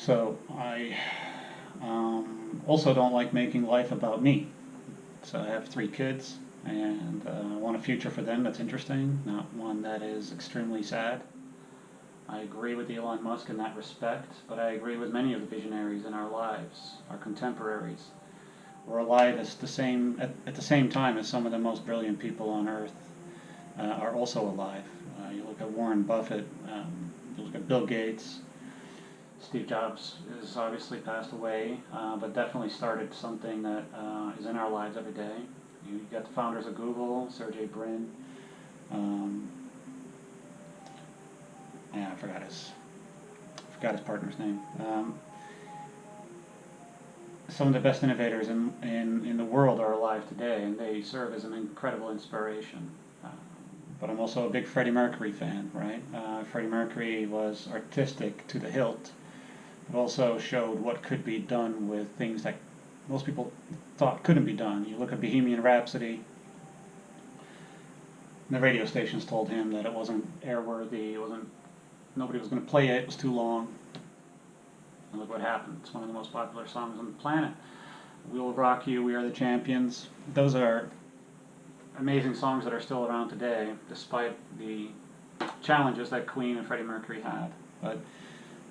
So I also don't like making life about me. So I have 3 kids, and I want a future for them that's interesting, not one that is extremely sad. I agree with Elon Musk in that respect, but I agree with many of the visionaries in our lives, our contemporaries. We're alive at the same time as some of the most brilliant people on earth are also alive. You look at Warren Buffett, you look at Bill Gates. Steve Jobs is obviously passed away, but definitely started something that is in our lives every day. You got the founders of Google, Sergey Brin. Um, yeah, I forgot his partner's name. Some of the best innovators in the world are alive today, and they serve as an incredible inspiration. Uh, but I'm also a big Freddie Mercury fan, right? Freddie Mercury was artistic to the hilt, but also showed what could be done with things that most people thought couldn't be done. You look at Bohemian Rhapsody, the radio stations told him that it wasn't airworthy, nobody was going to play it, it was too long. And look what happened. It's one of the most popular songs on the planet. We Will Rock You, We Are the Champions. Those are amazing songs that are still around today, despite the challenges that Queen and Freddie Mercury had. But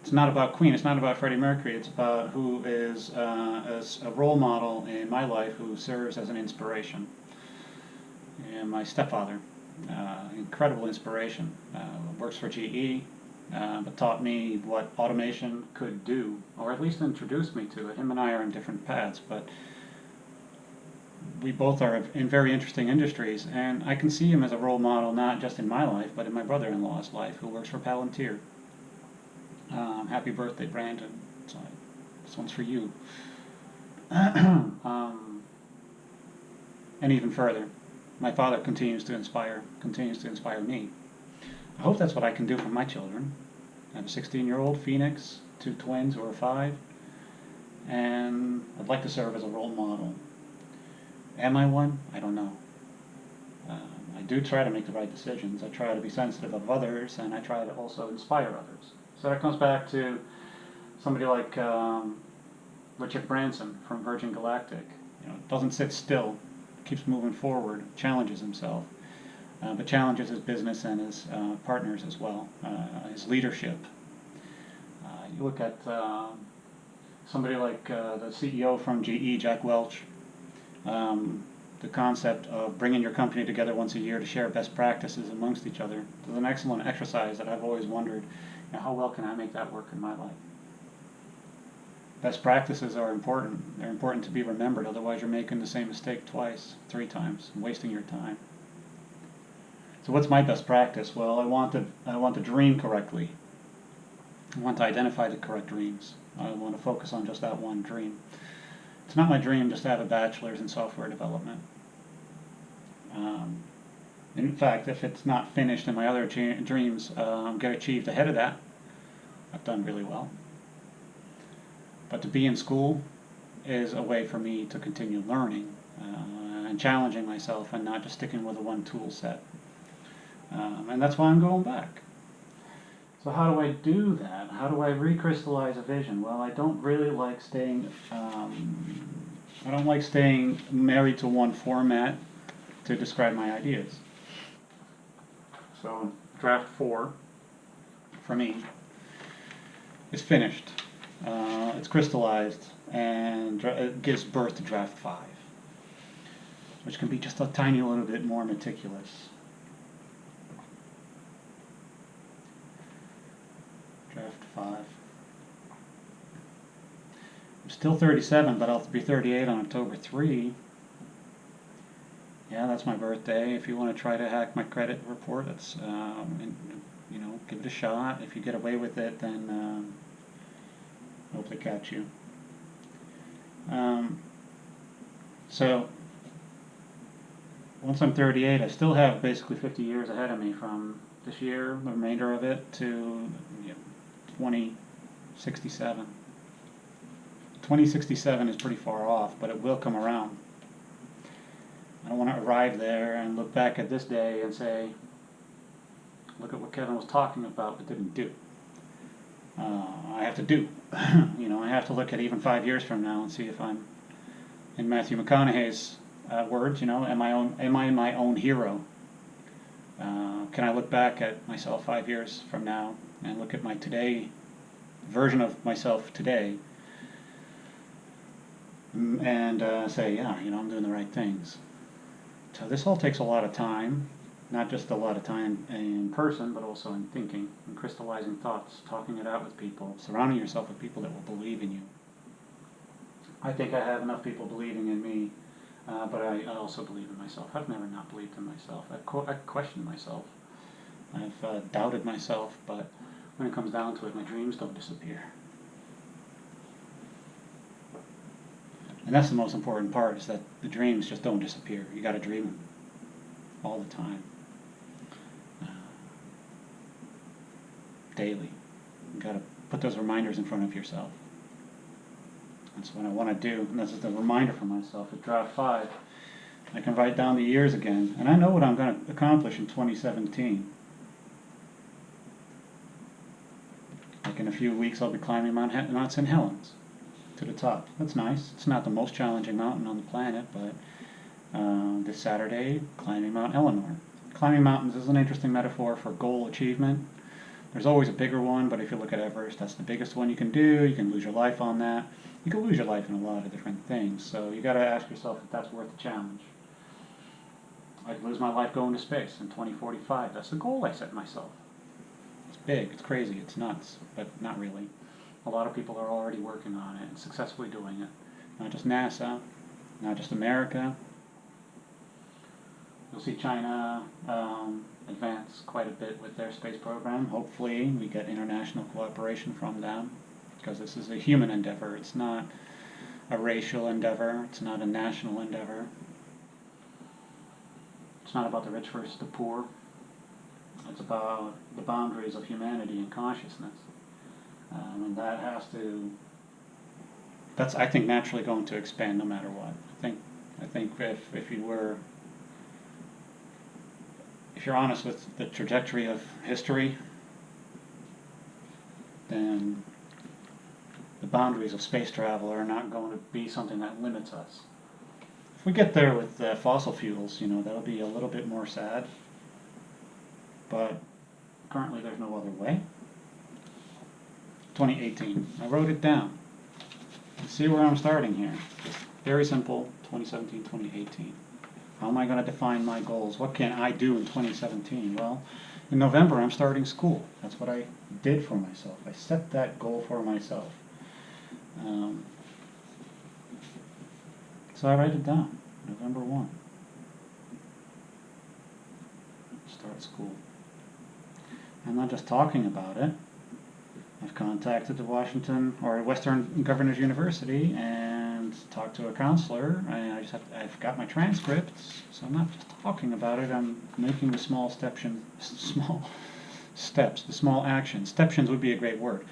it's not about Queen, it's not about Freddie Mercury, it's about who is as a role model in my life who serves as an inspiration. And my stepfather, incredible inspiration, works for GE, but taught me what automation could do, or at least introduced me to it. Him and I are in different paths, but we both are in very interesting industries, and I can see him as a role model not just in my life, but in my brother-in-law's life, who works for Palantir. Happy birthday, Brandon. So this one's for you. And even further, my father continues to inspire me. I hope that's what I can do for my children. I have a 16-year-old, Phoenix, 2 twins who are 5, and I'd like to serve as a role model. Am I one? I don't know. I do try to make the right decisions. I try to be sensitive of others, and I try to also inspire others. So that comes back to somebody like Richard Branson from Virgin Galactic. Doesn't sit still, keeps moving forward, challenges himself, but challenges his business and his partners as well, his leadership. You look at somebody like the CEO from GE, Jack Welch. The concept of bringing your company together once a year to share best practices amongst each other is an excellent exercise that I've always wondered, how well can I make that work in my life? Best practices are important. They're important to be remembered, otherwise you're making the same mistake twice, 3 times, and wasting your time. So what's my best practice? Well, I want to dream correctly. I want to identify the correct dreams. I want to focus on just that one dream. It's not my dream just to have a bachelor's in software development. In fact, if it's not finished and my other dreams get achieved ahead of that, I've done really well. But to be in school is a way for me to continue learning and challenging myself and not just sticking with a one tool set. And that's why I'm going back. So how do I do that? How do I recrystallize a vision? Well, I don't really like staying married to one format to describe my ideas. So draft 4 for me is finished. It's crystallized, and it gives birth to draft 5, which can be just a tiny little bit more meticulous. Draft 5. I'm still 37, but I'll be 38 on October 3. Yeah, that's my birthday. If you want to try to hack my credit report, that's give it a shot. If you get away with it, then hope they catch you. So once I'm 38, I still have basically 50 years ahead of me from this year, the remainder of it, to 2067. 2067 is pretty far off, but it will come around. I don't want to arrive there and look back at this day and say, look at what Kevin was talking about but didn't do. I have to do. I have to look at even 5 years from now and see if I'm, in Matthew McConaughey's words, am I my own hero? Can I look back at myself 5 years from now and look at my today version of myself today and say, yeah, I'm doing the right things. So this all takes a lot of time, not just a lot of time in person, but also in thinking and crystallizing thoughts, talking it out with people, surrounding yourself with people that will believe in you. I think I have enough people believing in me, but I also believe in myself. I've never not believed in myself. I've questioned myself. I've doubted myself, but when it comes down to it, my dreams don't disappear. And that's the most important part, is that the dreams just don't disappear. You got to dream them all the time, daily. You got to put those reminders in front of yourself. That's what I want to do, and this is the reminder for myself. At draft 5, I can write down the years again, and I know what I'm going to accomplish in 2017. Like in a few weeks, I'll be climbing Mount St. Helens to the top. That's nice. It's not the most challenging mountain on the planet, but this Saturday, climbing Mount Eleanor. Climbing mountains is an interesting metaphor for goal achievement. There's always a bigger one, but if you look at Everest, that's the biggest one you can do. You can lose your life on that. You can lose your life in a lot of different things, so you got to ask yourself if that's worth the challenge. I could lose my life going to space in 2045. That's the goal I set myself. It's big, it's crazy, it's nuts, but not really. A lot of people are already working on it and successfully doing it. Not just NASA, not just America. You'll see China advance quite a bit with their space program. Hopefully we get international cooperation from them, because this is a human endeavor. It's not a racial endeavor. It's not a national endeavor. It's not about the rich versus the poor. It's about the boundaries of humanity and consciousness. And that has to, that's, I think, naturally going to expand no matter what. I think if you're honest with the trajectory of history, then the boundaries of space travel are not going to be something that limits us. If we get there with fossil fuels, that'll be a little bit more sad. But currently there's no other way. 2018. I wrote it down. Let's see where I'm starting here. Just very simple, 2017, 2018. How am I going to define my goals? What can I do in 2017? Well, in November I'm starting school. That's what I did for myself. I set that goal for myself. So I write it down. November 1. Start school. I'm not just talking about it. I've contacted the Western Governors University and talked to a counselor, and I've got my transcripts, so I'm not just talking about it, I'm making the small steps, the small actions. Steptions would be a great word.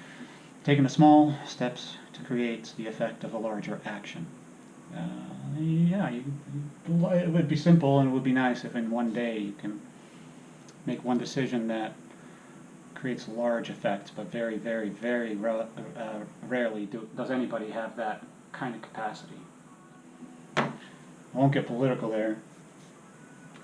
Taking the small steps to create the effect of a larger action. It would be simple, and it would be nice if in one day you can make one decision that creates large effects, but very, very, very rarely does anybody have that kind of capacity. I won't get political there,